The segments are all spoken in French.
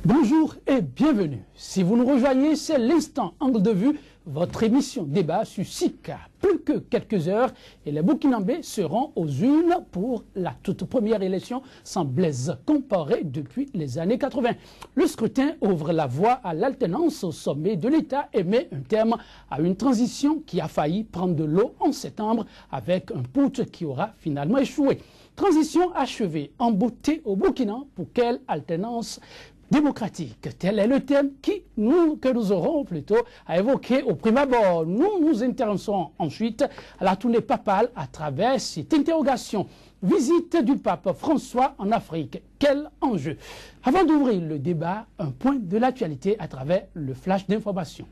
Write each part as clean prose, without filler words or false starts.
Bonjour et bienvenue. Si vous nous rejoignez, c'est l'instant Angle de vue, votre émission débat sur Sika. Plus que quelques heures et les Burkinabés seront aux urnes pour la toute première élection sans Blaise Compaoré depuis les années 80. Le scrutin ouvre la voie à l'alternance au sommet de l'État et met un terme à une transition qui a failli prendre de l'eau en septembre avec un putsch qui aura finalement échoué. Transition achevée en beauté au Burkina pour quelle alternance démocratique? Tel est le thème que nous aurons plutôt à évoquer au prime abord. Nous nous intéressons ensuite à la tournée papale à travers cette interrogation. Visite du pape François en Afrique. Quel enjeu? Avant d'ouvrir le débat, un point de l'actualité à travers le flash d'information.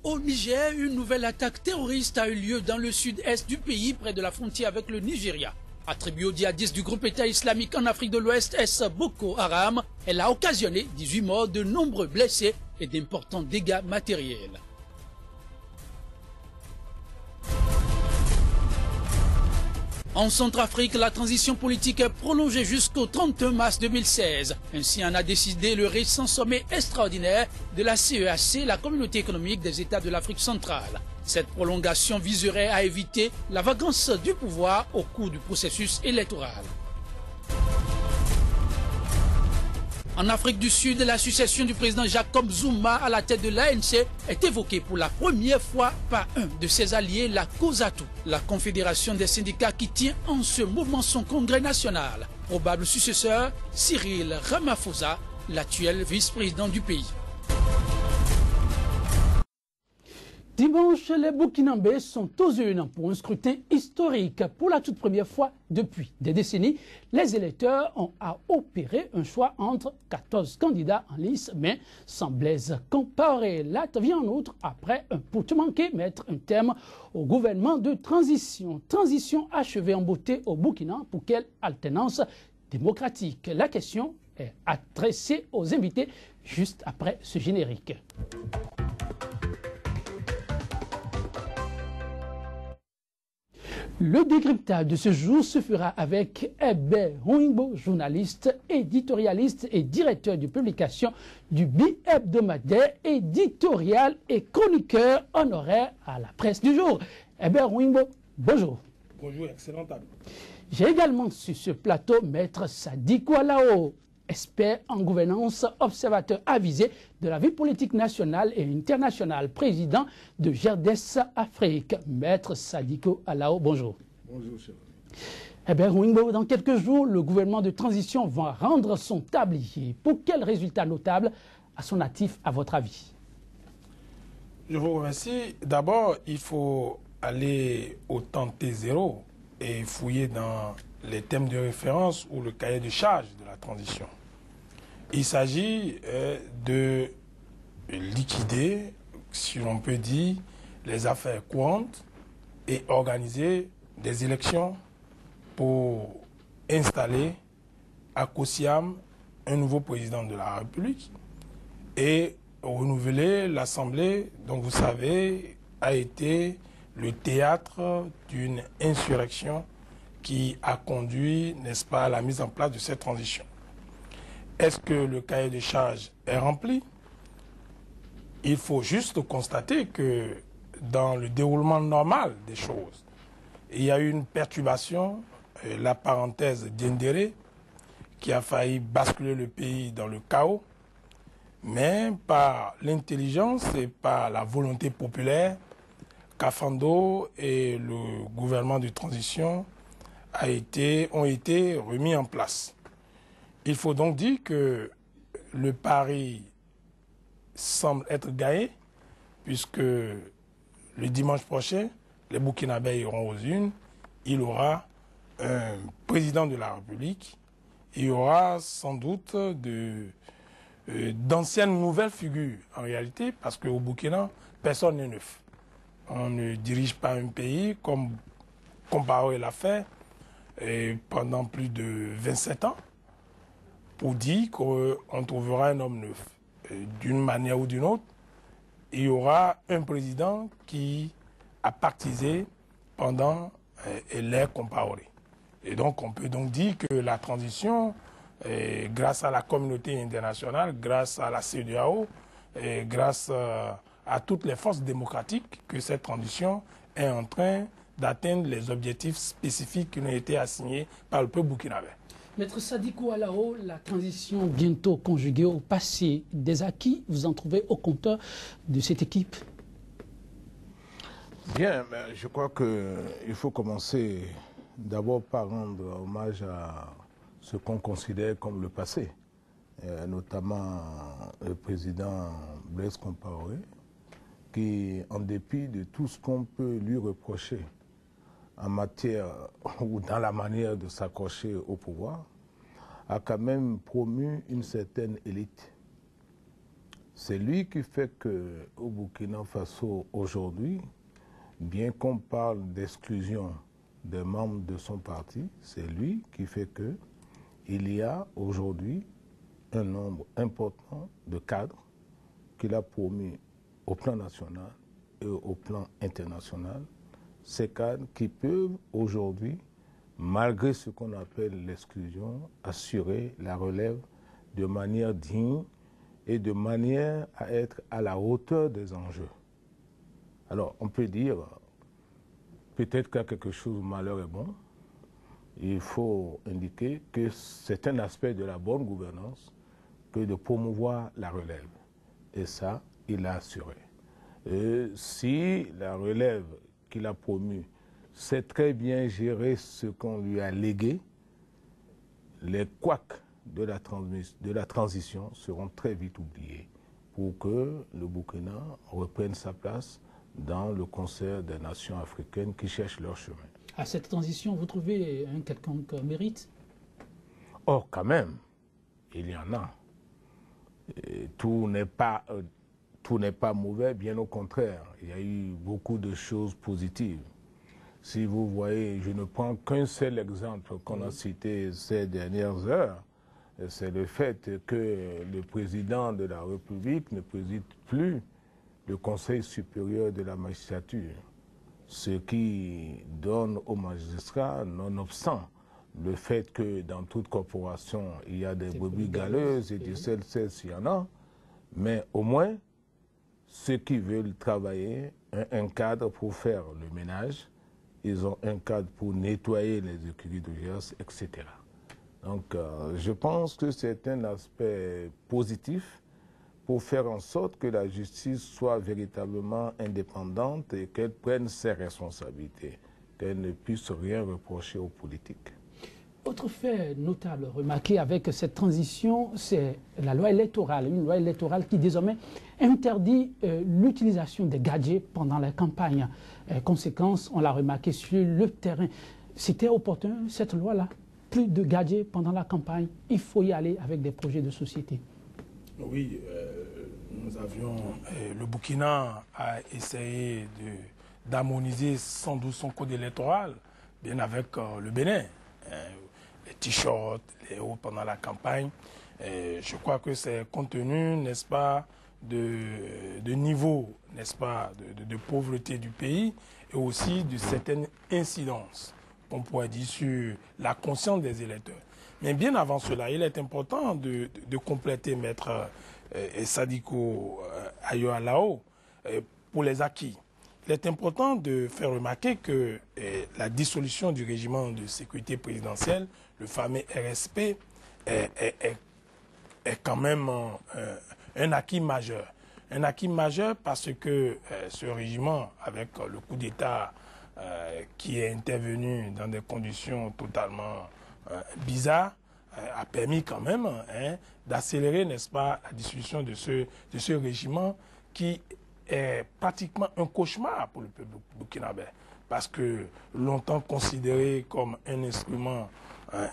Au Niger, une nouvelle attaque terroriste a eu lieu dans le sud-est du pays, près de la frontière avec le Nigeria. Attribuée au djihadiste du groupe État islamique en Afrique de l'Ouest, Boko Haram, elle a occasionné 18 morts, de nombreux blessés et d'importants dégâts matériels. En Centrafrique, la transition politique est prolongée jusqu'au 31 mars 2016. Ainsi en a décidé le récent sommet extraordinaire de la CEAC, la Communauté économique des États de l'Afrique centrale. Cette prolongation viserait à éviter la vacance du pouvoir au cours du processus électoral. En Afrique du Sud, la succession du président Jacob Zuma à la tête de l'ANC est évoquée pour la première fois par un de ses alliés, la COSATU, la confédération des syndicats qui tient en ce moment son congrès national. Probable successeur, Cyril Ramaphosa, l'actuel vice-président du pays. Dimanche, les Burkinabés sont aux urnes pour un scrutin historique. Pour la toute première fois depuis des décennies, les électeurs ont à opérer un choix entre 14 candidats en lice, mais sans Blaise Compaoré. L'acte vient en outre après un putsch manqué mettre un terme au gouvernement de transition. Transition achevée en beauté au Burkina pour quelle alternance démocratique? La question est adressée aux invités juste après ce générique. Le décryptage de ce jour se fera avec Hébert Ouingbo, journaliste, éditorialiste et directeur de publication du bi-hebdomadaire éditorial et chroniqueur honoraire à la presse du jour. Hébert Ouingbo, bonjour. Bonjour, excellent table. J'ai également sur ce plateau Maître Sadiko Alao, expert en gouvernance, observateur avisé de la vie politique nationale et internationale, président de GERDES Afrique. Maître Sadiko Alao, bonjour. Bonjour, cher. Eh bien, Ouingbo, dans quelques jours, le gouvernement de transition va rendre son tablier. Pour quels résultats notables à son actif, à votre avis? Je vous remercie. D'abord, il faut aller au temps T0 et fouiller dans les thèmes de référence ou le cahier de charge de la transition. Il s'agit de liquider, si l'on peut dire, les affaires courantes et organiser des élections pour installer à Kosiam un nouveau président de la République et renouveler l'Assemblée, dont vous savez, a été le théâtre d'une insurrection qui a conduit, n'est-ce pas, à la mise en place de cette transition. Est-ce que le cahier de charges est rempli? Il faut juste constater que dans le déroulement normal des choses, il y a eu une perturbation, la parenthèse d'Indéré, qui a failli basculer le pays dans le chaos, mais par l'intelligence et par la volonté populaire, Kafando et le gouvernement de transition ont été remis en place. Il faut donc dire que le pari semble être gagné, puisque le dimanche prochain, les Burkinabés iront aux urnes, il y aura un président de la République, il y aura sans doute d'anciennes nouvelles figures en réalité, parce qu'au Burkina, personne n'est neuf. On ne dirige pas un pays comme Compaoré l'a fait pendant plus de 27 ans, pour dire qu'on trouvera un homme neuf. D'une manière ou d'une autre, il y aura un président qui a pactisé pendant l'ère Compaoré. Et donc on peut donc dire que la transition grâce à la communauté internationale, grâce à la CEDEAO, et grâce à toutes les forces démocratiques, que cette transition est en train d'atteindre les objectifs spécifiques qui ont été assignés par le peuple burkinabé. Maître Sadiko Alao, la transition bientôt conjuguée au passé des acquis, vous en trouvez au compteur de cette équipe? Bien, mais je crois qu'il faut commencer d'abord par rendre hommage à ce qu'on considère comme le passé, notamment le président Blaise Compaoré, qui, en dépit de tout ce qu'on peut lui reprocher en matière ou dans la manière de s'accrocher au pouvoir, a quand même promu une certaine élite. C'est lui qui fait qu'au Burkina Faso aujourd'hui, bien qu'on parle d'exclusion des membres de son parti, c'est lui qui fait qu'il y a aujourd'hui un nombre important de cadres qu'il a promus au plan national et au plan international. Ces cadres qui peuvent aujourd'hui, malgré ce qu'on appelle l'exclusion, assurer la relève de manière digne et de manière à être à la hauteur des enjeux. Alors, on peut dire, peut-être qu'il y a quelque chose où malheur est bon. Il faut indiquer que c'est un aspect de la bonne gouvernance que de promouvoir la relève. Et ça, il l'a assuré. Si la relève qu'il a promue sait très bien gérer ce qu'on lui a légué, les couacs de la transition seront très vite oubliés pour que le Burkina reprenne sa place dans le concert des nations africaines qui cherchent leur chemin. À cette transition, vous trouvez un quelconque mérite? Oh, quand même, il y en a. Et tout n'est pas mauvais, bien au contraire. Il y a eu beaucoup de choses positives. Si vous voyez, je ne prends qu'un seul exemple qu'on a cité ces dernières heures, c'est le fait que le président de la République ne préside plus le Conseil supérieur de la magistrature, ce qui donne aux magistrats, nonobstant le fait que dans toute corporation, il y a des brebis galeuses et du sel s'il y en a, mais au moins, ceux qui veulent travailler ont un cadre pour faire le ménage, ils ont un cadre pour nettoyer les écuries de chasse, etc. Donc, je pense que c'est un aspect positif pour faire en sorte que la justice soit véritablement indépendante et qu'elle prenne ses responsabilités, qu'elle ne puisse rien reprocher aux politiques. Autre fait notable remarqué avec cette transition, c'est la loi électorale. Une loi électorale qui désormais interdit l'utilisation des gadgets pendant la campagne. Conséquence, on l'a remarqué sur le terrain. C'était opportun, cette loi-là. Plus de gadgets pendant la campagne. Il faut y aller avec des projets de société. Oui, le Burkina a essayé d'harmoniser sans doute son code électoral, bien avec le Bénin. Les t-shirts, les hauts pendant la campagne. Je crois que c'est compte tenu, n'est-ce pas, de niveau, n'est-ce pas, de pauvreté du pays et aussi de certaines incidences, qu'on pourrait dire, sur la conscience des électeurs. Mais bien avant cela, il est important de compléter Maître Sadiko Alao pour les acquis. Il est important de faire remarquer que la dissolution du régiment de sécurité présidentielle, le fameux RSP, est quand même un acquis majeur. Un acquis majeur parce que ce régiment, avec le coup d'État qui est intervenu dans des conditions totalement bizarres, a permis quand même d'accélérer, n'est-ce pas, la dissolution de ce régiment qui est pratiquement un cauchemar pour le peuple burkinabé, parce que longtemps considéré comme un instrument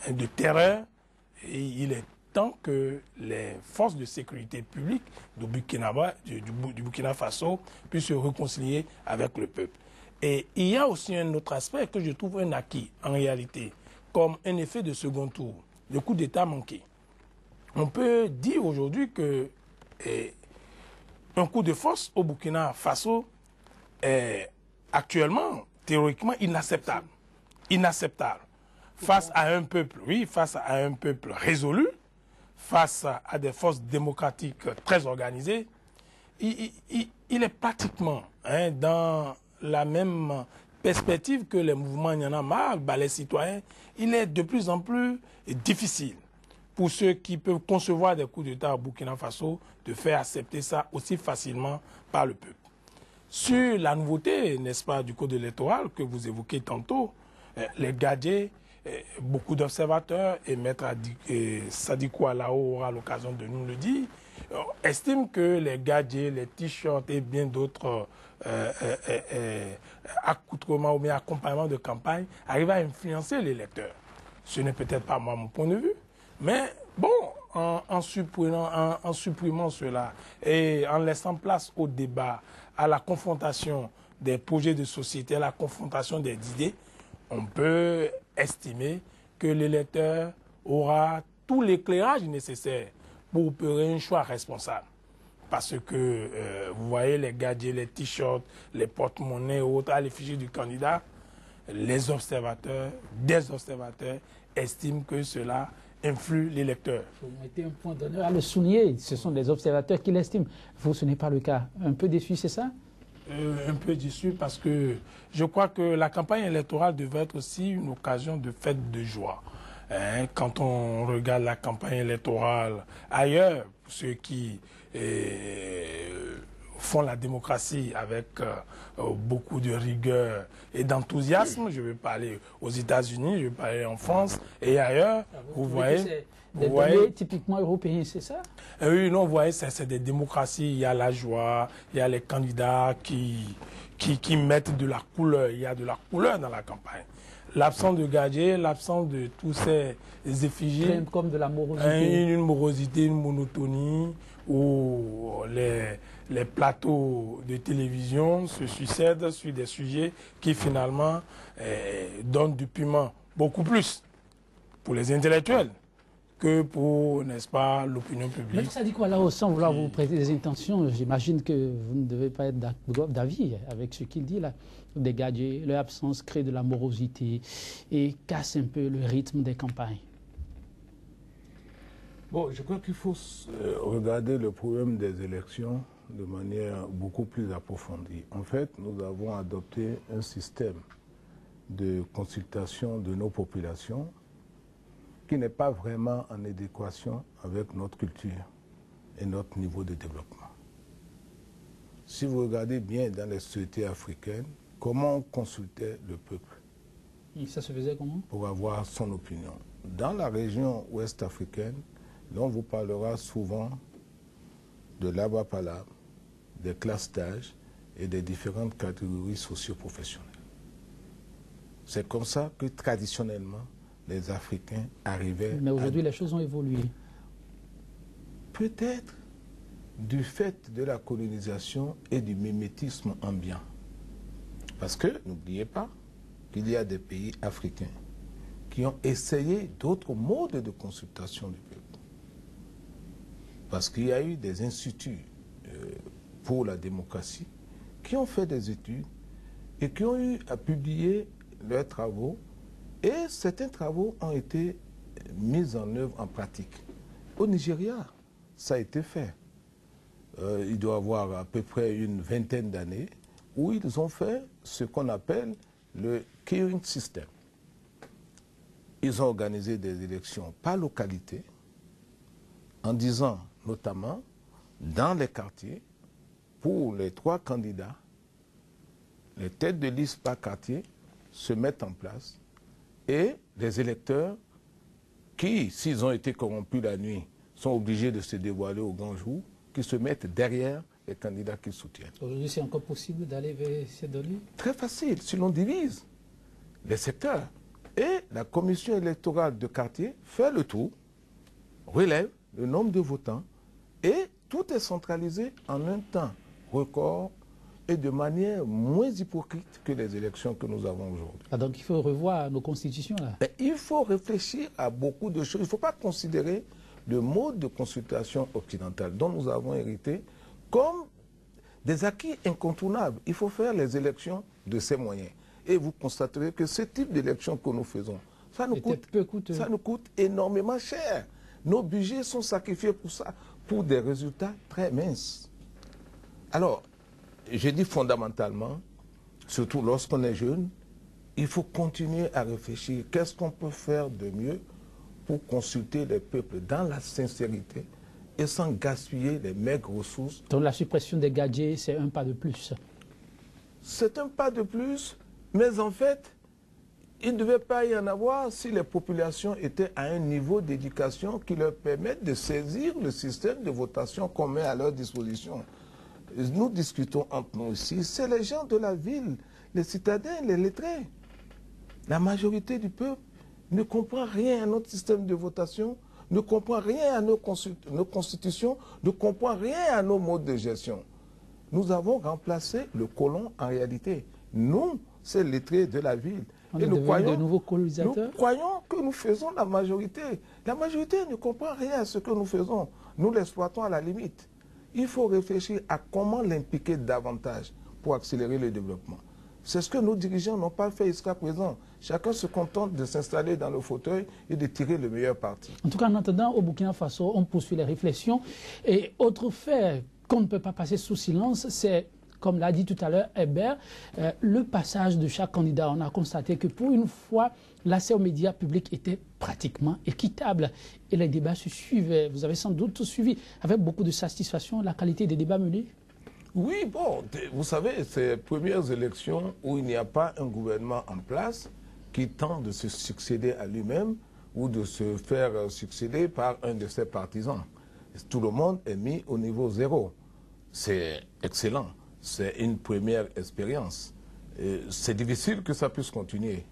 de terreur, et il est temps que les forces de sécurité publique du Burkina Faso puissent se réconcilier avec le peuple. Et il y a aussi un autre aspect que je trouve un acquis, en réalité, comme un effet de second tour, le coup d'État manqué. On peut dire aujourd'hui que un coup de force au Burkina Faso est actuellement, théoriquement, inacceptable. Inacceptable. Face à un peuple, oui, face à un peuple résolu, face à des forces démocratiques très organisées, il est pratiquement dans la même perspective que les mouvements Y en a marre, les citoyens. Il est de plus en plus difficile pour ceux qui peuvent concevoir des coups d'État au Burkina Faso de faire accepter ça aussi facilement par le peuple. Sur la nouveauté, n'est-ce pas, du code électoral que vous évoquez tantôt, les gadgets, beaucoup d'observateurs, et Maître Sadiko Alao aura l'occasion de nous le dire, estiment que les gadgets, les t-shirts et bien d'autres accoutrements ou bien accompagnements de campagne arrivent à influencer l'électeur. Ce n'est peut-être pas moi mon point de vue, mais bon, en supprimant cela et en laissant place au débat, à la confrontation des projets de société, à la confrontation des idées, on peut estimer que l'électeur aura tout l'éclairage nécessaire pour opérer un choix responsable. Parce que, vous voyez, les gadgets, les t-shirts, les porte-monnaies et autres, à l'effigie du candidat, les observateurs, des observateurs, estiment que cela influe l'électeur. Vous mettez un point d'honneur à le souligner. Ce sont des observateurs qui l'estiment. Vous, ce n'est pas le cas. Un peu déçu, c'est ça? Un peu déçu parce que je crois que la campagne électorale devrait être aussi une occasion de fête de joie. Quand on regarde la campagne électorale ailleurs, ceux qui font la démocratie avec beaucoup de rigueur et d'enthousiasme, je vais parler aux États-Unis, je vais parler en France et ailleurs, vous voyez... Des données typiquement européens, c'est ça? Oui, non, vous voyez, c'est des démocraties, il y a la joie, il y a les candidats qui mettent de la couleur, il y a de la couleur dans la campagne. L'absence de gadgets, l'absence de tous ces effigies, comme de la morosité. Une morosité, une monotonie, où les plateaux de télévision se succèdent sur des sujets qui finalement donnent du piment beaucoup plus pour les intellectuels que pour, n'est-ce pas, l'opinion publique. Mais ça dit quoi là, sans vouloir vous prêter des intentions, j'imagine que vous ne devez pas être d'avis avec ce qu'il dit là. Des gadgets, leur absence crée de la morosité et casse un peu le rythme des campagnes. Bon, je crois qu'il faut regarder le problème des élections de manière beaucoup plus approfondie. En fait, nous avons adopté un système de consultation de nos populations qui n'est pas vraiment en adéquation avec notre culture et notre niveau de développement. Si vous regardez bien dans les sociétés africaines, comment on consultait le peuple? Et ça se faisait comment? Pour avoir son opinion. Dans la région ouest africaine, on vous parlera souvent de lab à palab, des classes d'âge et des différentes catégories socio-professionnelles. C'est comme ça que traditionnellement, les Africains arrivaient. Mais aujourd'hui, les choses ont évolué. Peut-être du fait de la colonisation et du mimétisme ambiant. Parce que, n'oubliez pas, qu'il y a des pays africains qui ont essayé d'autres modes de consultation du peuple. Parce qu'il y a eu des instituts pour la démocratie qui ont fait des études et qui ont eu à publier leurs travaux. Et certains travaux ont été mis en œuvre en pratique. Au Nigeria, ça a été fait. Il doit y avoir à peu près une vingtaine d'années où ils ont fait ce qu'on appelle le queuing system. Ils ont organisé des élections par localité en disant notamment dans les quartiers, pour les 3 candidats, les têtes de liste par quartier se mettent en place. Et les électeurs qui, s'ils ont été corrompus la nuit, sont obligés de se dévoiler au grand jour, qui se mettent derrière les candidats qu'ils soutiennent. Aujourd'hui, c'est encore possible d'aller vers ces données? Très facile, si l'on divise les secteurs. Et la commission électorale de quartier fait le tour, relève le nombre de votants, et tout est centralisé en un temps record et de manière moins hypocrite que les élections que nous avons aujourd'hui. Ah, donc il faut revoir nos constitutions là. Mais il faut réfléchir à beaucoup de choses. Il ne faut pas considérer le mode de consultation occidental dont nous avons hérité comme des acquis incontournables. Il faut faire les élections de ces moyens. Et vous constaterez que ce type d'élection que nous faisons, ça nous coûte énormément cher. Nos budgets sont sacrifiés pour ça, pour des résultats très minces. Alors, je dis fondamentalement, surtout lorsqu'on est jeune, il faut continuer à réfléchir. Qu'est-ce qu'on peut faire de mieux pour consulter les peuples dans la sincérité et sans gaspiller les maigres ressources. Donc la suppression des gadgets, c'est un pas de plus. C'est un pas de plus, mais en fait, il ne devait pas y en avoir si les populations étaient à un niveau d'éducation qui leur permette de saisir le système de votation qu'on met à leur disposition. Nous discutons entre nous ici, c'est les gens de la ville, les citadins, les lettrés. La majorité du peuple ne comprend rien à notre système de votation, ne comprend rien à nos constitutions, ne comprend rien à nos modes de gestion. Nous avons remplacé le colon en réalité. Nous, c'est les lettrés de la ville. On est devenu de nouveaux colonisateurs. Nous croyons que nous faisons la majorité. La majorité ne comprend rien à ce que nous faisons. Nous l'exploitons à la limite. Il faut réfléchir à comment l'impliquer davantage pour accélérer le développement. C'est ce que nos dirigeants n'ont pas fait jusqu'à présent. Chacun se contente de s'installer dans le fauteuil et de tirer le meilleur parti. En tout cas, en attendant, au Burkina Faso, on poursuit les réflexions. Et autre fait qu'on ne peut pas passer sous silence, c'est, comme l'a dit tout à l'heure Hébert, le passage de chaque candidat. On a constaté que pour une fois, l'accès aux médias publics était pratiquement équitable. Et les débats se suivaient. Vous avez sans doute suivi avec beaucoup de satisfaction la qualité des débats menés. Oui, bon, vous savez, ces premières élections où il n'y a pas un gouvernement en place qui tente de se succéder à lui-même ou de se faire succéder par un de ses partisans. Tout le monde est mis au niveau zéro. C'est excellent. C'est une première expérience. C'est difficile que ça puisse continuer.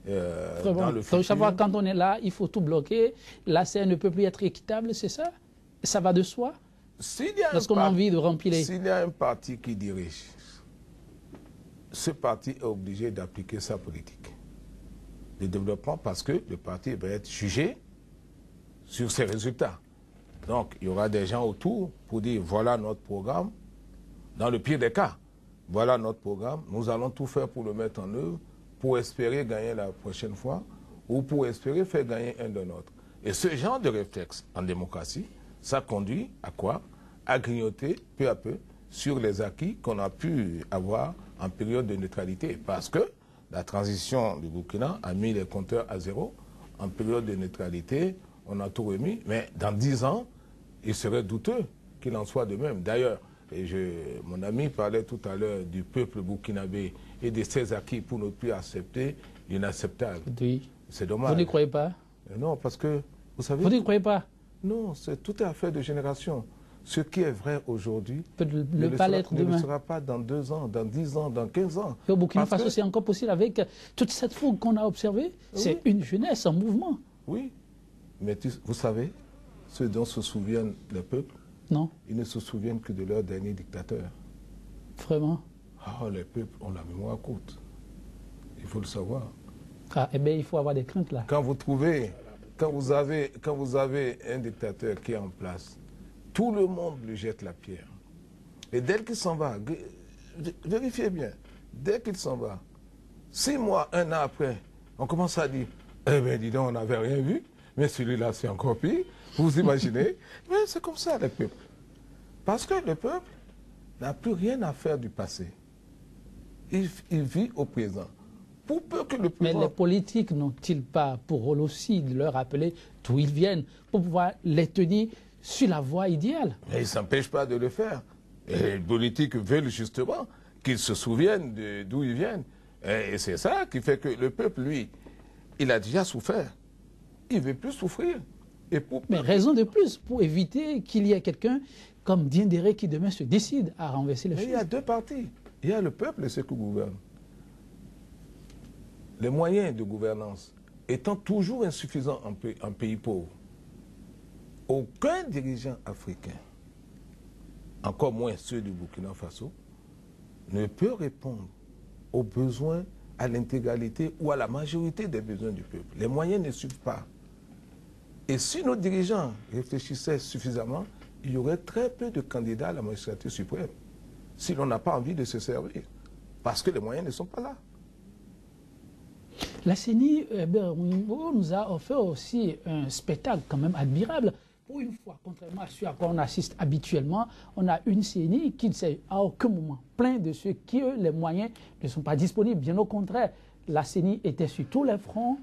Dans le futur. Donc, chaque fois, quand on est là, il faut tout bloquer. L'accès ne peut plus être équitable, c'est ça? Ça va de soi? Lorsqu'on a envie de remplir les... S'il y a un parti qui dirige, ce parti est obligé d'appliquer sa politique de développement parce que le parti va être jugé sur ses résultats. Donc, il y aura des gens autour pour dire voilà notre programme. Dans le pire des cas, voilà notre programme. Nous allons tout faire pour le mettre en œuvre, pour espérer gagner la prochaine fois ou pour espérer faire gagner un de nôtres. Et ce genre de réflexe en démocratie, ça conduit à quoi? À grignoter peu à peu sur les acquis qu'on a pu avoir en période de neutralité. Parce que la transition du Burkina a mis les compteurs à zéro. En période de neutralité, on a tout remis. Mais dans 10 ans, il serait douteux qu'il en soit de même. D'ailleurs, mon ami parlait tout à l'heure du peuple burkinabé et de ses acquis pour ne plus accepter l'inacceptable. Oui. C'est dommage. Vous n'y croyez pas? Non, parce que, vous savez... Vous n'y croyez pas? Non, c'est tout est affaire de génération. Ce qui est vrai aujourd'hui ne le sera pas dans 2 ans, dans 10 ans, dans 15 ans. Et au Burkina Faso, c'est encore possible avec toute cette fougue qu'on a observée. C'est une jeunesse en mouvement. Oui, mais vous savez, ceux dont se souviennent les peuples, non. Ils ne se souviennent que de leur dernier dictateur. Vraiment? Ah, les peuples ont la mémoire courte. Il faut le savoir. Ah, eh bien, il faut avoir des craintes là. Quand vous avez un dictateur qui est en place, tout le monde lui jette la pierre. Et dès qu'il s'en va, vérifiez bien, dès qu'il s'en va, 6 mois, 1 an après, on commence à dire, eh bien, dis donc, on n'avait rien vu, mais celui-là, c'est encore pire. Vous imaginez? Mais c'est comme ça, les peuples. Parce que le peuple n'a plus rien à faire du passé. Il vit au présent. Pour peu que le présent... Mais les politiques n'ont-ils pas pour rôle aussi de leur rappeler d'où ils viennent, pour pouvoir les tenir sur la voie idéale? Mais ils ne s'empêchent pas de le faire. Et les politiques veulent justement qu'ils se souviennent d'où ils viennent. Et c'est ça qui fait que le peuple, lui, il a déjà souffert. Il ne veut plus souffrir. Mais raison de plus pour éviter qu'il y ait quelqu'un comme Diendéré qui demain se décide à renverser les choses. Il y a 2 partis. Il y a le peuple et ceux qui gouvernent. Les moyens de gouvernance étant toujours insuffisants en pays pauvre, aucun dirigeant africain, encore moins ceux du Burkina Faso, ne peut répondre aux besoins, à l'intégralité ou à la majorité des besoins du peuple. Les moyens ne suivent pas. Et si nos dirigeants réfléchissaient suffisamment, il y aurait très peu de candidats à la magistrature suprême, si l'on n'a pas envie de se servir, parce que les moyens ne sont pas là. La CENI nous a offert aussi un spectacle quand même admirable. Pour une fois, contrairement à ce à quoi on assiste habituellement, on a une CENI qui ne s'est à aucun moment plaint de ceux qui, eux, les moyens ne sont pas disponibles. Bien au contraire, la CENI était sur tous les fronts,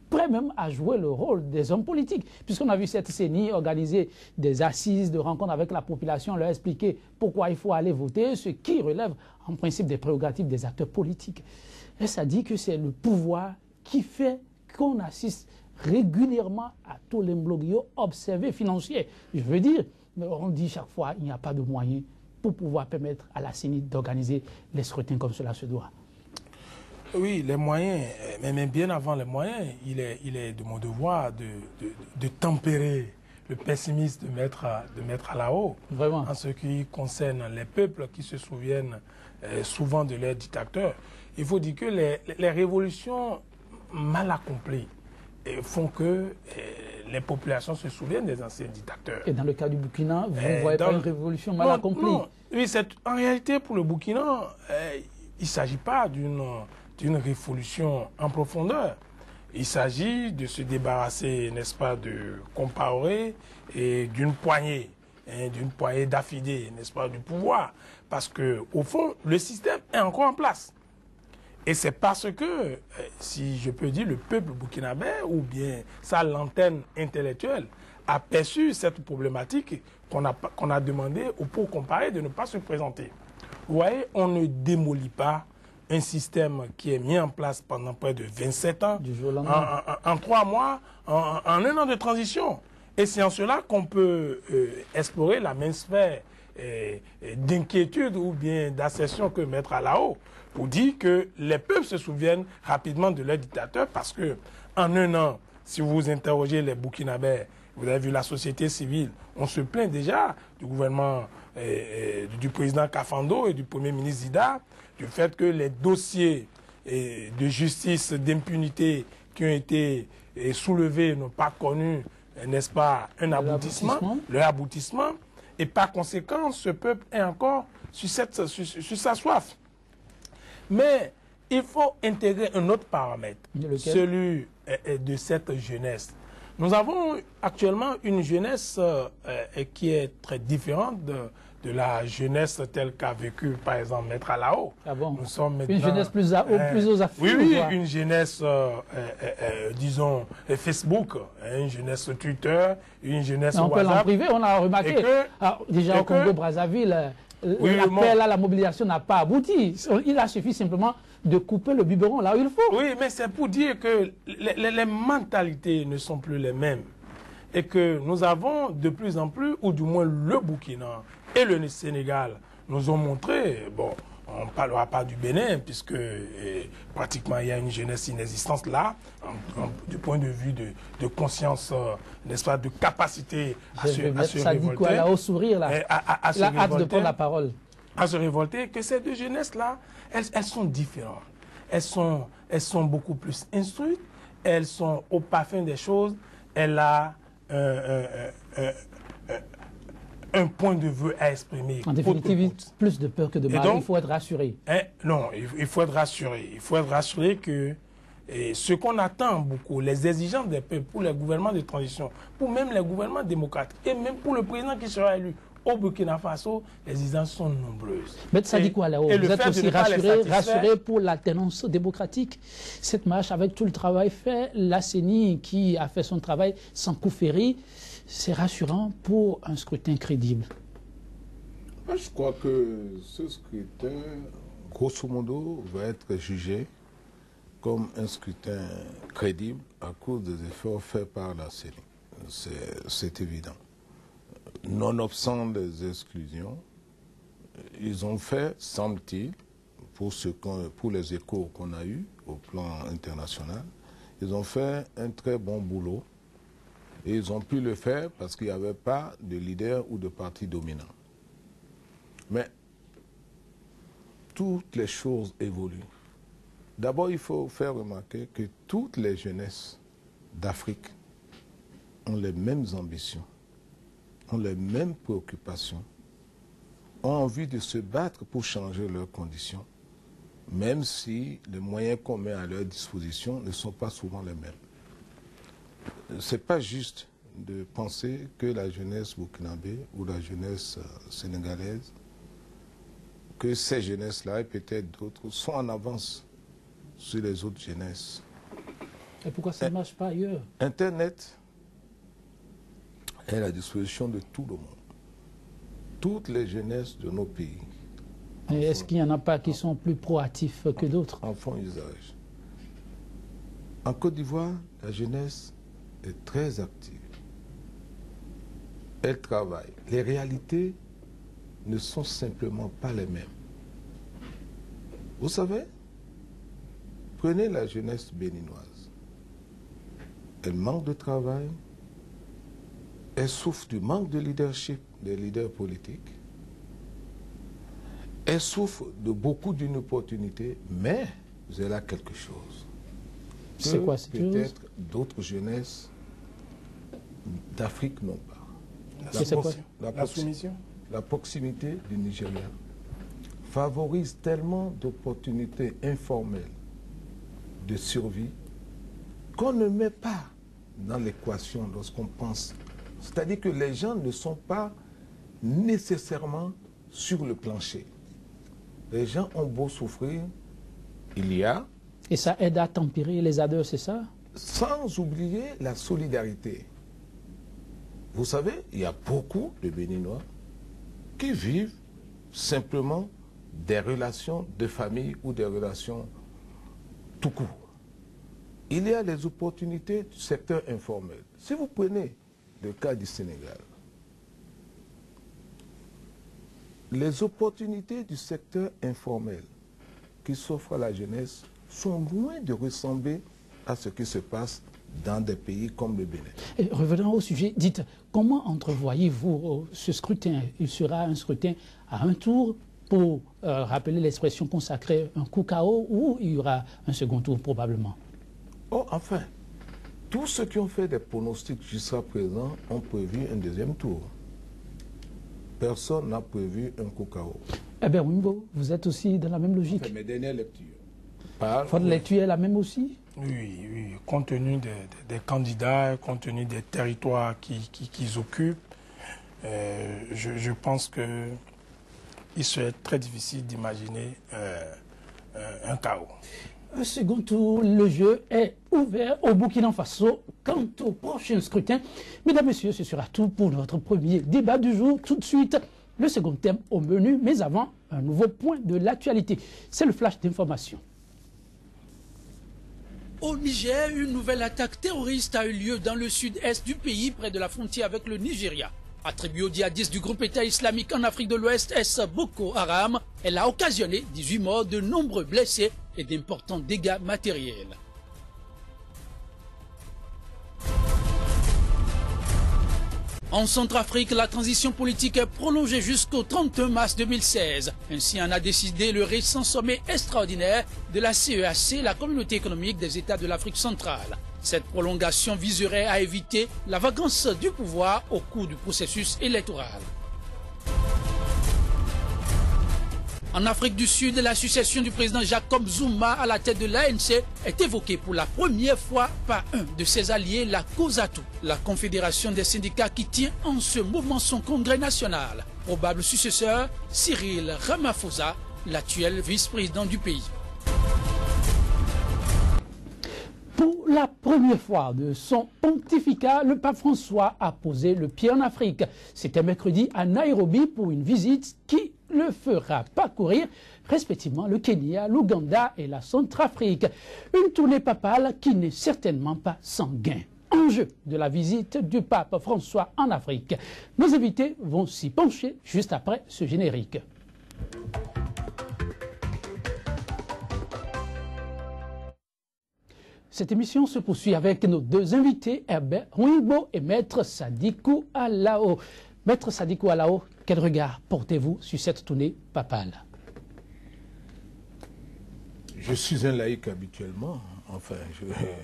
prêt même à jouer le rôle des hommes politiques. Puisqu'on a vu cette CENI organiser des assises, de rencontres avec la population, leur expliquer pourquoi il faut aller voter, ce qui relève en principe des prérogatives des acteurs politiques. Et ça dit que c'est le pouvoir qui fait qu'on assiste régulièrement à tous les imbroglios observés financiers. Je veux dire, on dit chaque fois qu'il n'y a pas de moyens pour pouvoir permettre à la CENI d'organiser les scrutins comme cela se doit. Oui, les moyens, mais bien avant les moyens, il est de mon devoir de tempérer le pessimisme, de mettre à la haut. Vraiment. En ce qui concerne les peuples qui se souviennent souvent de leurs dictateurs. Il faut dire que les révolutions mal accomplies font que les populations se souviennent des anciens dictateurs. Et dans le cas du Burkina, vous ne voyez pas une révolution mal accomplie? Non. Oui, en réalité, pour le Burkina, il ne s'agit pas d'une révolution en profondeur. Il s'agit de se débarrasser, n'est-ce pas, de Compaoré et d'une poignée d'affidés, n'est-ce pas, du pouvoir. Parce que, au fond, le système est encore en place. Et c'est parce que, si je peux dire, le peuple burkinabé, ou bien sa lanterne intellectuelle, a perçu cette problématique qu'on a demandé au pour comparer de ne pas se présenter. Vous voyez, on ne démolit pas un système qui est mis en place pendant près de 27 ans, en 3 mois, en 1 an de transition. Et c'est en cela qu'on peut explorer la même sphère d'inquiétude ou bien d'assertion que mettre à la haut, pour dire que les peuples se souviennent rapidement de leur dictateur, parce que en 1 an, si vous interrogez les Burkinabés, vous avez vu la société civile, on se plaint déjà du gouvernement du président Kafando et du premier ministre Zida, du fait que les dossiers de justice, d'impunité qui ont été soulevés n'ont pas connu, n'est-ce pas, leur aboutissement. Et par conséquent, ce peuple est encore sur sa soif. Mais il faut intégrer un autre paramètre, celui de cette jeunesse. Nous avons actuellement une jeunesse qui est très différente de la jeunesse telle qu'a vécu, par exemple, Maître Alao. Ah bon? Nous sommes maintenant, une jeunesse plus aux affines. Oui, une jeunesse, disons, Facebook, une jeunesse Twitter, une jeunesse WhatsApp. On peut l'en priver, on a remarqué. Déjà au Congo-Brazzaville, l'appel à la mobilisation n'a pas abouti. Il a suffi simplement de couper le biberon là où il faut. Oui, mais c'est pour dire que les mentalités ne sont plus les mêmes. Et que nous avons de plus en plus, ou du moins le Burkina et le Sénégal nous ont montré, bon, on ne parlera pas du Bénin, puisque pratiquement il y a une jeunesse inexistante là, du point de vue de conscience, n'est-ce pas, de capacité à se révolter. Ça dit quoi, là, au sourire, là, la hâte de prendre la parole. À se révolter, que ces deux jeunesses-là, elles sont différentes. Elles sont beaucoup plus instruites, elles sont au parfum des choses, elles ont un point de vue à exprimer. En définitive, plus de peur que de mal, il faut être rassuré. Non, il faut être rassuré. Il faut être rassuré que ce qu'on attend beaucoup, les exigences des peuples pour les gouvernements de transition, pour même les gouvernements démocrates, et même pour le président qui sera élu au Burkina Faso, les exigences sont nombreuses. Mais ça dit quoi là-haut? Vous êtes aussi rassuré pour l'alternance démocratique. Cette marche, avec tout le travail fait, la CENI qui a fait son travail sans coup féri, c'est rassurant pour un scrutin crédible. Moi, je crois que ce scrutin, grosso modo, va être jugé comme un scrutin crédible à cause des efforts faits par la CENI. C'est évident. Nonobstant des exclusions, ils ont fait, semble-t-il, pour les échos qu'on a eus au plan international, ils ont fait un très bon boulot. Et ils ont pu le faire parce qu'il n'y avait pas de leader ou de parti dominant. Mais toutes les choses évoluent. D'abord, il faut faire remarquer que toutes les jeunesses d'Afrique ont les mêmes ambitions, ont les mêmes préoccupations, ont envie de se battre pour changer leurs conditions. même si les moyens qu'on met à leur disposition ne sont pas souvent les mêmes. Ce n'est pas juste de penser que la jeunesse burkinabé ou la jeunesse sénégalaise, que ces jeunesses-là et peut-être d'autres sont en avance sur les autres jeunesses. Et pourquoi ça ne marche pas ailleurs? Internet est à la disposition de tout le monde. Toutes les jeunesses de nos pays. Mais est-ce qu'il n'y en a pas qui sont plus proactifs que d'autres? En font usage. En Côte d'Ivoire, la jeunesse est très active. Elle travaille. Les réalités ne sont simplement pas les mêmes. Vous savez, prenez la jeunesse béninoise. Elle manque de travail, elle souffre du manque de leadership des leaders politiques, elle souffre de beaucoup d'inopportunités, mais elle a quelque chose. C'est quoi cette chose? Peut-être d'autres jeunesses d'Afrique n'ont pas. La soumission. La proximité du Nigeria favorise tellement d'opportunités informelles de survie qu'on ne met pas dans l'équation lorsqu'on pense. C'est-à-dire que les gens ne sont pas nécessairement sur le plancher. Les gens ont beau souffrir, il y a... Et ça aide à tempérer les ardeurs, c'est ça? Sans oublier la solidarité. Vous savez, il y a beaucoup de Béninois qui vivent simplement des relations de famille ou des relations tout court. Il y a les opportunités du secteur informel. Si vous prenez le cas du Sénégal, les opportunités du secteur informel qui s'offrent à la jeunesse sont loin de ressembler à ce qui se passe dans des pays comme le Bénin. Et revenons au sujet, dites, comment entrevoyez-vous ce scrutin? Il sera un scrutin à un tour pour rappeler l'expression consacrée, un coup KO, ou il y aura un second tour probablement? Oh, enfin, tous ceux qui ont fait des pronostics jusqu'à présent ont prévu un deuxième tour. Personne n'a prévu un coup KO. Eh bien, Wimbo, vous êtes aussi dans la même logique. Enfin, mes dernières lectures. Votre lecture est la même aussi? Oui, oui. Compte tenu des candidats, compte tenu des territoires qu'ils occupent, je pense qu'il serait très difficile d'imaginer un chaos. Un second tour, le jeu est ouvert au Burkina Faso. Quant au prochain scrutin, mesdames, messieurs, ce sera tout pour notre premier débat du jour. Tout de suite, le second thème au menu, mais avant, un nouveau point de l'actualité. C'est le flash d'information. Au Niger, une nouvelle attaque terroriste a eu lieu dans le sud-est du pays, près de la frontière avec le Nigeria. Attribuée aux djihadistes du groupe État islamique en Afrique de l'Ouest, Boko Haram, elle a occasionné 18 morts, de nombreux blessés et d'importants dégâts matériels. En Centrafrique, la transition politique est prolongée jusqu'au 31 mars 2016. Ainsi en a décidé le récent sommet extraordinaire de la CEAC, la Communauté économique des États de l'Afrique centrale. Cette prolongation viserait à éviter la vacance du pouvoir au cours du processus électoral. En Afrique du Sud, la succession du président Jacob Zuma à la tête de l'ANC est évoquée pour la première fois par un de ses alliés, la COSATU, la confédération des syndicats qui tient en ce moment son congrès national. Probable successeur, Cyril Ramaphosa, l'actuel vice-président du pays. Pour la première fois de son pontificat, le pape François a posé le pied en Afrique. C'était mercredi à Nairobi pour une visite qui le fera parcourir respectivement le Kenya, l'Ouganda et la Centrafrique. Une tournée papale qui n'est certainement pas sans gain. Enjeu de la visite du pape François en Afrique. Nos invités vont s'y pencher juste après ce générique. Cette émission se poursuit avec nos deux invités, Herbert Wimbo et Maître Sadikou Alao. Maître Sadikou Alao, quel regard portez-vous sur cette tournée papale? Je suis un laïc habituellement. Enfin,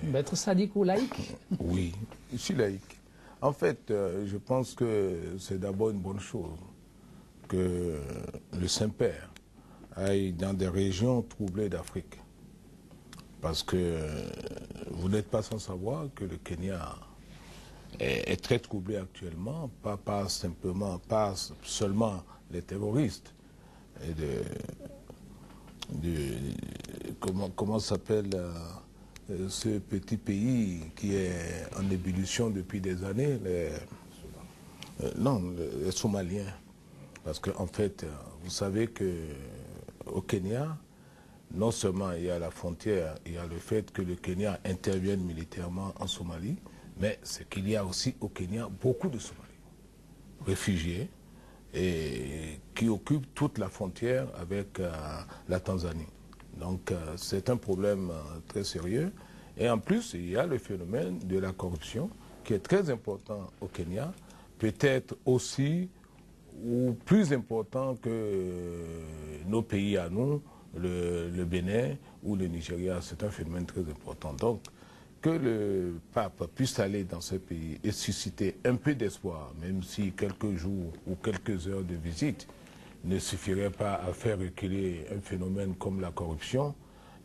Maître Sadikou, laïc? Oui, je suis laïc. En fait, je pense que c'est d'abord une bonne chose que le Saint-Père aille dans des régions troublées d'Afrique. Parce que vous n'êtes pas sans savoir que le Kenya est très troublé actuellement, pas seulement les terroristes, comment s'appelle ce petit pays qui est en ébullition depuis des années, les Somaliens. Parce qu'en fait, vous savez qu'au Kenya, non seulement il y a la frontière, il y a le fait que le Kenya intervienne militairement en Somalie, mais c'est qu'il y a aussi au Kenya beaucoup de Somaliens, réfugiés, et qui occupent toute la frontière avec la Tanzanie. Donc c'est un problème très sérieux. Et en plus, il y a le phénomène de la corruption qui est très important au Kenya, peut-être aussi ou plus important que nos pays à nous, le Bénin ou le Nigeria. C'est un phénomène très important. Donc, que le pape puisse aller dans ce pays et susciter un peu d'espoir, même si quelques jours ou quelques heures de visite ne suffiraient pas à faire reculer un phénomène comme la corruption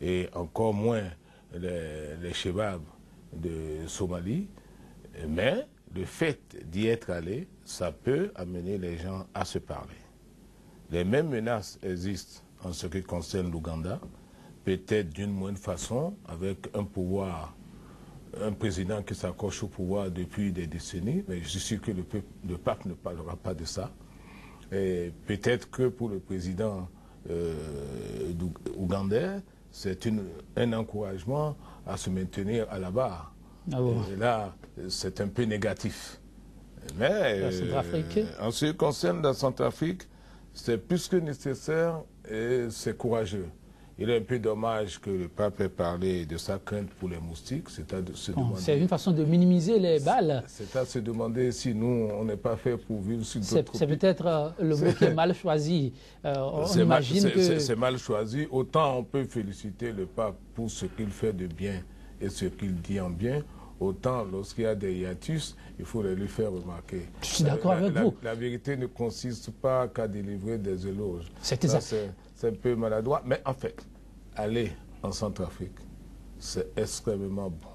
et encore moins les chebabs de Somalie, mais le fait d'y être allé, ça peut amener les gens à se parler. Les mêmes menaces existent en ce qui concerne l'Ouganda, peut-être d'une moindre façon, avec un président qui s'accroche au pouvoir depuis des décennies, mais je suis sûr que le pape ne parlera pas de ça. Et peut-être que pour le président ougandais, c'est un encouragement à se maintenir à la barre. Ah bon. Et là, c'est un peu négatif. Mais en ce qui concerne la Centrafrique, c'est plus que nécessaire et c'est courageux. Il est un peu dommage que le pape ait parlé de sa crainte pour les moustiques. C'est une façon de minimiser les balles. C'est à se demander si nous, on n'est pas fait pour vivre sur d'autres tropiques. C'est peut-être le mot qui est mal choisi. C'est mal choisi. Autant on peut féliciter le pape pour ce qu'il fait de bien et ce qu'il dit en bien, autant lorsqu'il y a des hiatus, il faut les lui faire remarquer. Je suis d'accord avec vous. La vérité ne consiste pas qu'à délivrer des éloges. C'est un peu maladroit, mais en fait, aller en Centrafrique, c'est extrêmement bon.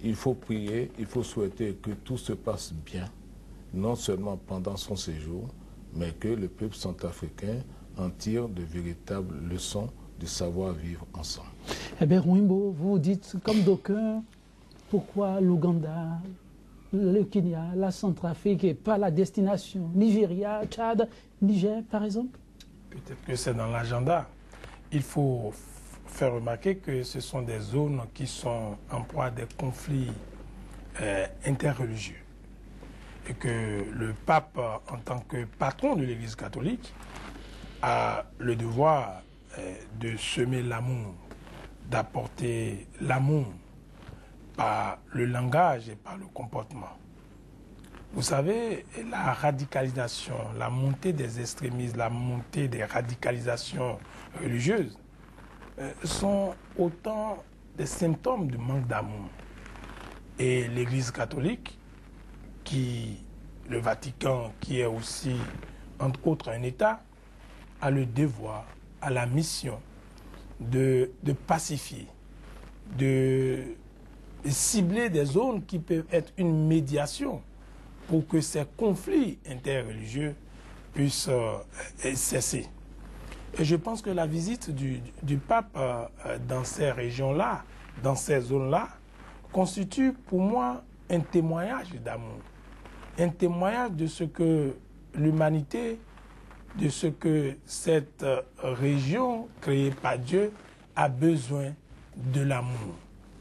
Il faut prier, il faut souhaiter que tout se passe bien, non seulement pendant son séjour, mais que le peuple centrafricain en tire de véritables leçons de savoir vivre ensemble. Eh bien, Rouimbo, vous dites, comme d'aucuns, pourquoi l'Ouganda, le Kenya, la Centrafrique et pas la destination Nigeria, Tchad, Niger, par exemple? Peut-être que c'est dans l'agenda. Il faut faire remarquer que ce sont des zones qui sont en proie à des conflits interreligieux. Et que le pape, en tant que patron de l'Église catholique, a le devoir de semer l'amour, d'apporter l'amour par le langage et par le comportement. Vous savez, la radicalisation, la montée des extrémismes, la montée des radicalisations religieuses sont autant des symptômes de manque d'amour. Et l'Église catholique, le Vatican, qui est aussi, entre autres, un État, a le devoir, a la mission de pacifier, de cibler des zones qui peuvent être une médiation pour que ces conflits interreligieux puissent cesser. Et je pense que la visite du pape dans ces régions-là, dans ces zones-là, constitue pour moi un témoignage d'amour, un témoignage de ce que l'humanité, de ce que cette région créée par Dieu a besoin de l'amour.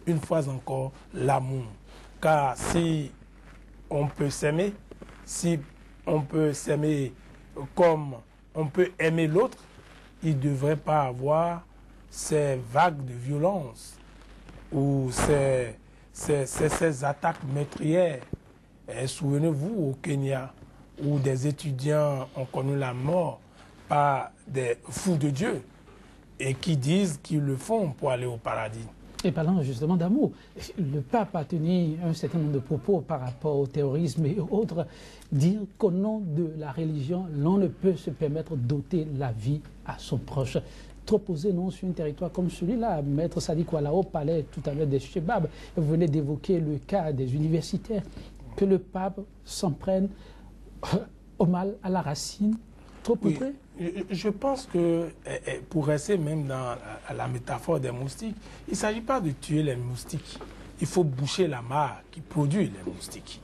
Une fois encore, l'amour. Car si on peut s'aimer, si on peut s'aimer comme on peut aimer l'autre, il ne devrait pas avoir ces vagues de violence ou ces attaques meurtrières. Souvenez-vous au Kenya, où des étudiants ont connu la mort par des fous de Dieu et qui disent qu'ils le font pour aller au paradis. Et parlant justement d'amour, le pape a tenu un certain nombre de propos par rapport au terrorisme et autres, dire qu'au nom de la religion, l'on ne peut se permettre d'ôter la vie à son proche. Trop posé, non, sur un territoire comme celui-là. Maître Sadi Koualao parlait tout à l'heure des Chebab. Vous venez d'évoquer le cas des universitaires. Que le pape s'en prenne au mal, à la racine, trop près. Je pense que, pour rester même dans la métaphore des moustiques, il ne s'agit pas de tuer les moustiques. Il faut boucher la mare qui produit les moustiques.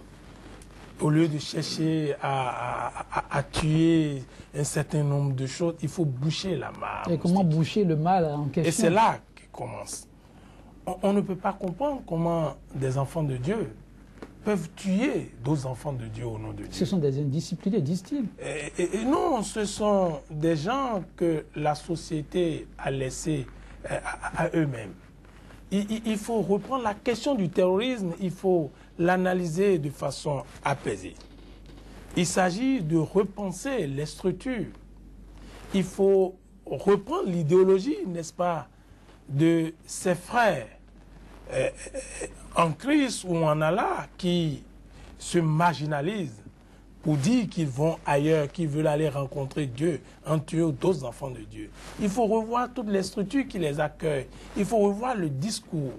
Au lieu de chercher à tuer un certain nombre de choses, il faut boucher la mare. Et comment boucher le mal en question? Et c'est là qu'il commence. On ne peut pas comprendre comment des enfants de Dieu peuvent tuer d'autres enfants de Dieu au nom de Dieu. Ce sont des indisciplinés, disent-ils. Et non, ce sont des gens que la société a laissés à eux-mêmes. Il faut reprendre la question du terrorisme, il faut l'analyser de façon apaisée. Il s'agit de repenser les structures. Il faut reprendre l'idéologie, n'est-ce pas, de ses frères en Christ ou en Allah qui se marginalisent pour dire qu'ils vont ailleurs, qu'ils veulent aller rencontrer Dieu en tuant d'autres enfants de Dieu. Il faut revoir toutes les structures qui les accueillent. Il faut revoir le discours.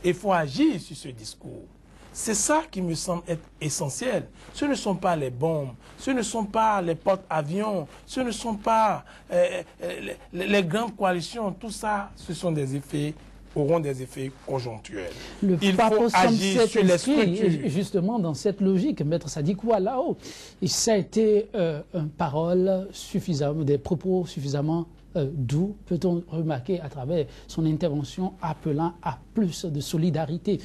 Il faut agir sur ce discours. C'est ça qui me semble être essentiel. Ce ne sont pas les bombes, ce ne sont pas les porte-avions, ce ne sont pas les grandes coalitions. Tout ça, ce sont des effets, auront des effets conjoncturels. Il faut agir sur les structures. Justement, dans cette logique, Maître Sadi Koualao, ça a été une parole suffisamment, des propos suffisamment doux, peut-on remarquer à travers son intervention appelant à plus de solidarité.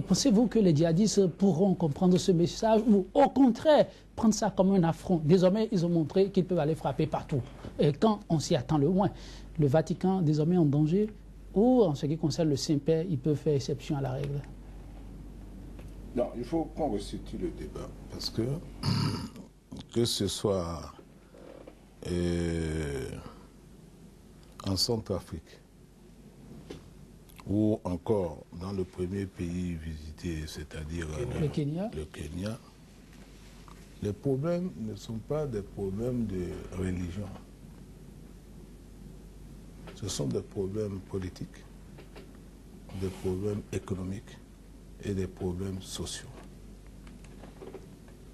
Pensez-vous que les djihadistes pourront comprendre ce message ou au contraire prendre ça comme un affront? Désormais, ils ont montré qu'ils peuvent aller frapper partout. Et quand on s'y attend le moins, le Vatican désormais en danger ou en ce qui concerne le Saint-Père, il peut faire exception à la règle? Non, il faut qu'on resitue le débat parce que ce soit en Centrafrique ou encore dans le premier pays visité, c'est-à-dire le Kenya, les problèmes ne sont pas des problèmes de religion. Ce sont des problèmes politiques, des problèmes économiques et des problèmes sociaux.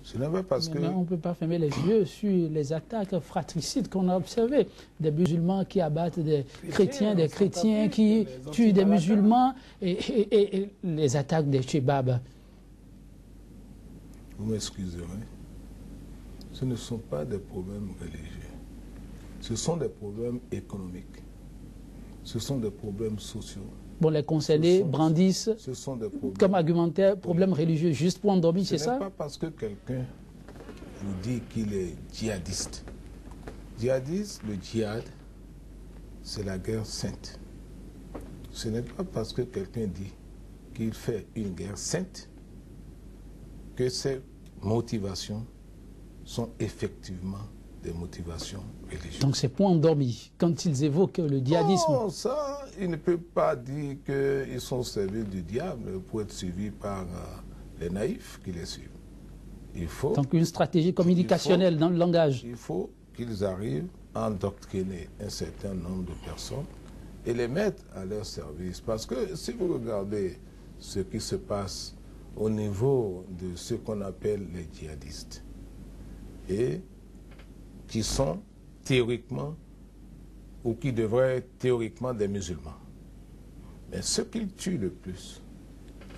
Ce n'est pas parce que... On ne peut pas fermer les yeux sur les attaques fratricides qu'on a observées. Des musulmans qui abattent des chrétiens qui tuent des musulmans et les attaques des Chebab. Vous m'excuserez, ce ne sont pas des problèmes religieux. Ce sont des problèmes économiques. Ce sont des problèmes sociaux. Bon, les concernés brandissent comme argumentaire problème religieux, juste pour endormir, c'est ça? Ce n'est pas parce que quelqu'un vous dit qu'il est djihadiste. Djihadiste, le djihad, c'est la guerre sainte. Ce n'est pas parce que quelqu'un dit qu'il fait une guerre sainte que ses motivations sont effectivement des motivations religieuses. Donc c'est point endormi quand ils évoquent le djihadisme. Non, ça, il ne peut pas dire qu'ils sont servis du diable pour être suivis par les naïfs qui les suivent. Il faut... Donc une stratégie communicationnelle dans le langage. Il faut qu'ils arrivent à endoctriner un certain nombre de personnes et les mettre à leur service. Parce que si vous regardez ce qui se passe au niveau de ce qu'on appelle les djihadistes, et qui sont théoriquement, ou qui devraient être théoriquement des musulmans. Mais ceux qu'ils tuent le plus,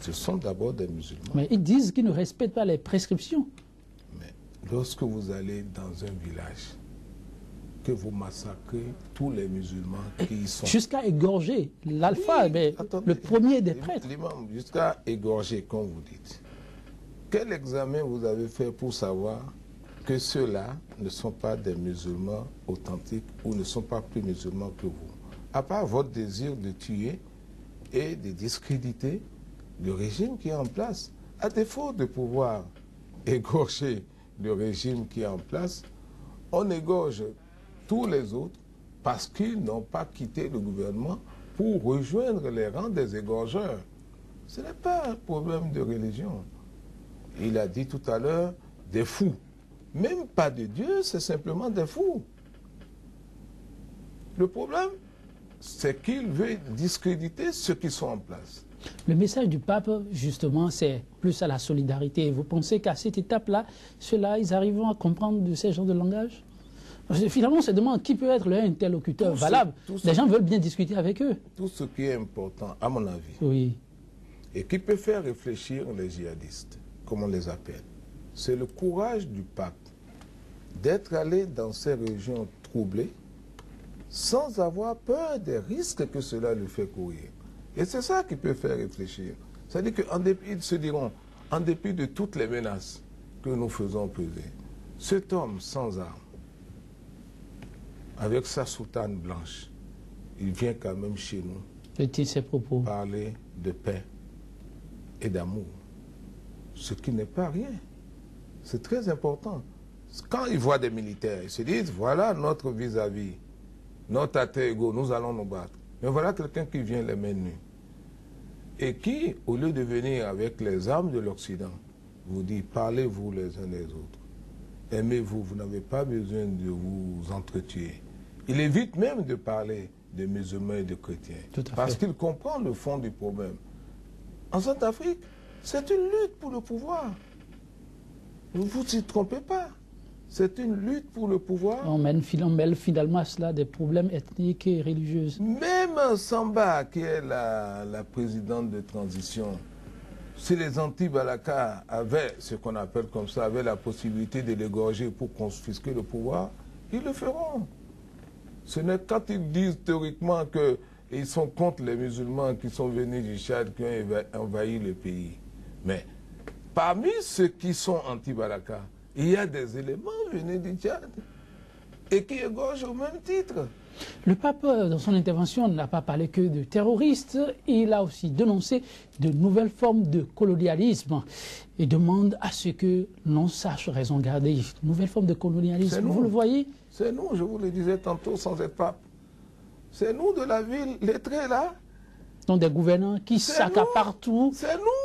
ce sont d'abord des musulmans. Mais ils disent qu'ils ne respectent pas les prescriptions. Mais lorsque vous allez dans un village, que vous massacrez tous les musulmans qui y sont... Jusqu'à égorger l'alpha, mais le premier des prêtres. L'imam, jusqu'à égorger, comme vous dites. Quel examen vous avez fait pour savoir que ceux-là ne sont pas des musulmans authentiques ou ne sont pas plus musulmans que vous? À part votre désir de tuer et de discréditer le régime qui est en place. À défaut de pouvoir égorger le régime qui est en place, on égorge tous les autres parce qu'ils n'ont pas quitté le gouvernement pour rejoindre les rangs des égorgeurs. Ce n'est pas un problème de religion. Il a dit tout à l'heure des fous. Même pas de Dieu, c'est simplement des fous. Le problème, c'est qu'il veut discréditer ceux qui sont en place. Le message du pape, justement, c'est plus à la solidarité. Vous pensez qu'à cette étape-là, ceux-là, ils arriveront à comprendre de ces genres de langage? Parce que finalement, on se demande qui peut être leur interlocuteur valable. Les gens veulent bien discuter avec eux. Tout ce qui est important, à mon avis, oui, et qui peut faire réfléchir les djihadistes, comme on les appelle, c'est le courage du pape d'être allé dans ces régions troublées sans avoir peur des risques que cela lui fait courir. Et c'est ça qui peut faire réfléchir. C'est-à-dire qu'en dépit, ils se diront, en dépit de toutes les menaces que nous faisons peser, cet homme sans armes, avec sa soutane blanche, il vient quand même chez nous ses propos. Parler de paix et d'amour. Ce qui n'est pas rien. C'est très important. Quand ils voient des militaires, ils se disent, voilà notre vis-à-vis, notre alter ego, nous allons nous battre. Mais voilà quelqu'un qui vient les mains nues. Et qui, au lieu de venir avec les armes de l'Occident, vous dit, parlez-vous les uns des autres. Aimez-vous, vous n'avez pas besoin de vous entretuer. Il évite même de parler de musulmans et de chrétiens. Parce qu'il comprend le fond du problème. En Centrafrique, c'est une lutte pour le pouvoir. Ne vous y trompez pas. C'est une lutte pour le pouvoir. On mêle finalement à cela des problèmes ethniques et religieux. Même Samba, qui est la présidente de transition, si les anti-Balaka avaient, ce qu'on appelle comme ça, avaient la possibilité de l'égorger pour confisquer le pouvoir, ils le feront. Ce n'est quand ils disent théoriquement qu'ils sont contre les musulmans qui sont venus du Tchad, qui ont envahi le pays. Mais parmi ceux qui sont anti-Balaka, il y a des éléments venus du Tchad et qui égorgent au même titre. Le pape, dans son intervention, n'a pas parlé que de terroristes. Il a aussi dénoncé de nouvelles formes de colonialisme et demande à ce que l'on sache raison garder. Nouvelles formes de colonialisme, vous le voyez? C'est nous, je vous le disais tantôt sans être pape. C'est nous de la ville lettrée là. Donc des gouvernants qui s'accaparent partout,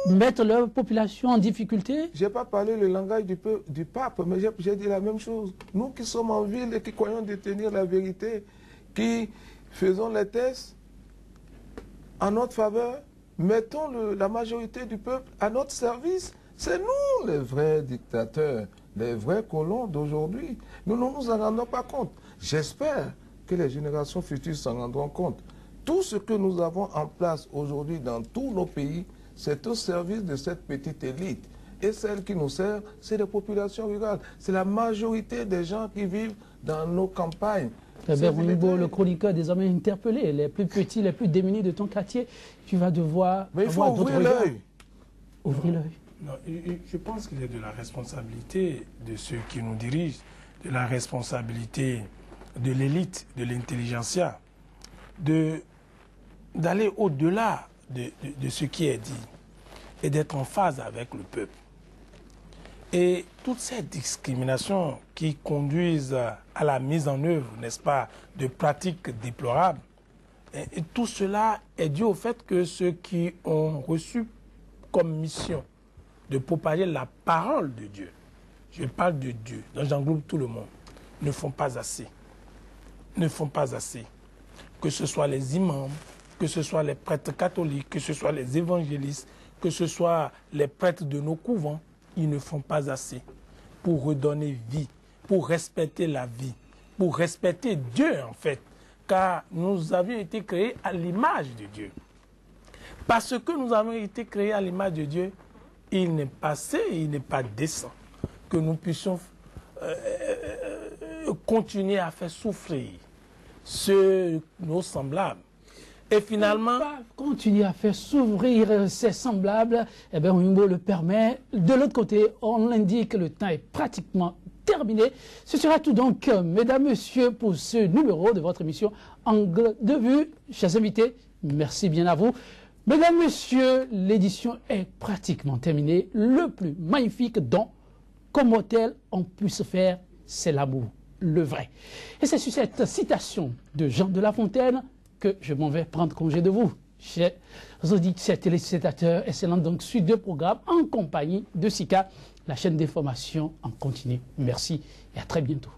mettent leur population en difficulté. Je n'ai pas parlé le langage du pape, mais j'ai dit la même chose. Nous qui sommes en ville et qui croyons détenir la vérité, qui faisons les tests en notre faveur, mettons la majorité du peuple à notre service. C'est nous les vrais dictateurs, les vrais colons d'aujourd'hui. Nous ne nous en rendons pas compte. J'espère que les générations futures s'en rendront compte. Tout ce que nous avons en place aujourd'hui dans tous nos pays, c'est au service de cette petite élite. Et celle qui nous sert, c'est les populations rurales. C'est la majorité des gens qui vivent dans nos campagnes. Le chroniqueur désormais interpellé, les plus petits, les plus démunis de ton quartier, tu vas devoir... Mais il faut ouvrir l'œil. Ouvrir l'œil. Non, je pense qu'il est de la responsabilité de ceux qui nous dirigent, de la responsabilité de l'élite, de l'intelligentsia, d'aller au-delà de ce qui est dit et d'être en phase avec le peuple. Et toutes ces discriminations qui conduisent à la mise en œuvre, n'est-ce pas, de pratiques déplorables, et tout cela est dû au fait que ceux qui ont reçu comme mission de propager la parole de Dieu, je parle de Dieu, donc j'englobe tout le monde, ne font pas assez. Ne font pas assez. Que ce soit les imams, que ce soit les prêtres catholiques, que ce soit les évangélistes, que ce soit les prêtres de nos couvents, ils ne font pas assez pour redonner vie, pour respecter la vie, pour respecter Dieu en fait, car nous avions été créés à l'image de Dieu. Parce que nous avons été créés à l'image de Dieu, il n'est pas sain, il n'est pas décent que nous puissions continuer à faire souffrir nos semblables. Et finalement... Continuer à faire s'ouvrir ses semblables, eh bien, Wimbo le permet. De l'autre côté, on indique que le temps est pratiquement terminé. Ce sera tout donc, mesdames, messieurs, pour ce numéro de votre émission Angle de vue. Chers invités, merci bien à vous. Mesdames, messieurs, l'édition est pratiquement terminée. Le plus magnifique don, comme hôtel, on puisse faire, c'est l'amour, le vrai. Et c'est sur cette citation de Jean de La Fontaine que je m'en vais prendre congé de vous. Chers auditeurs, téléspectateurs, excellent donc suite de programme en compagnie de SICA, la chaîne d'information en continu. Merci et à très bientôt.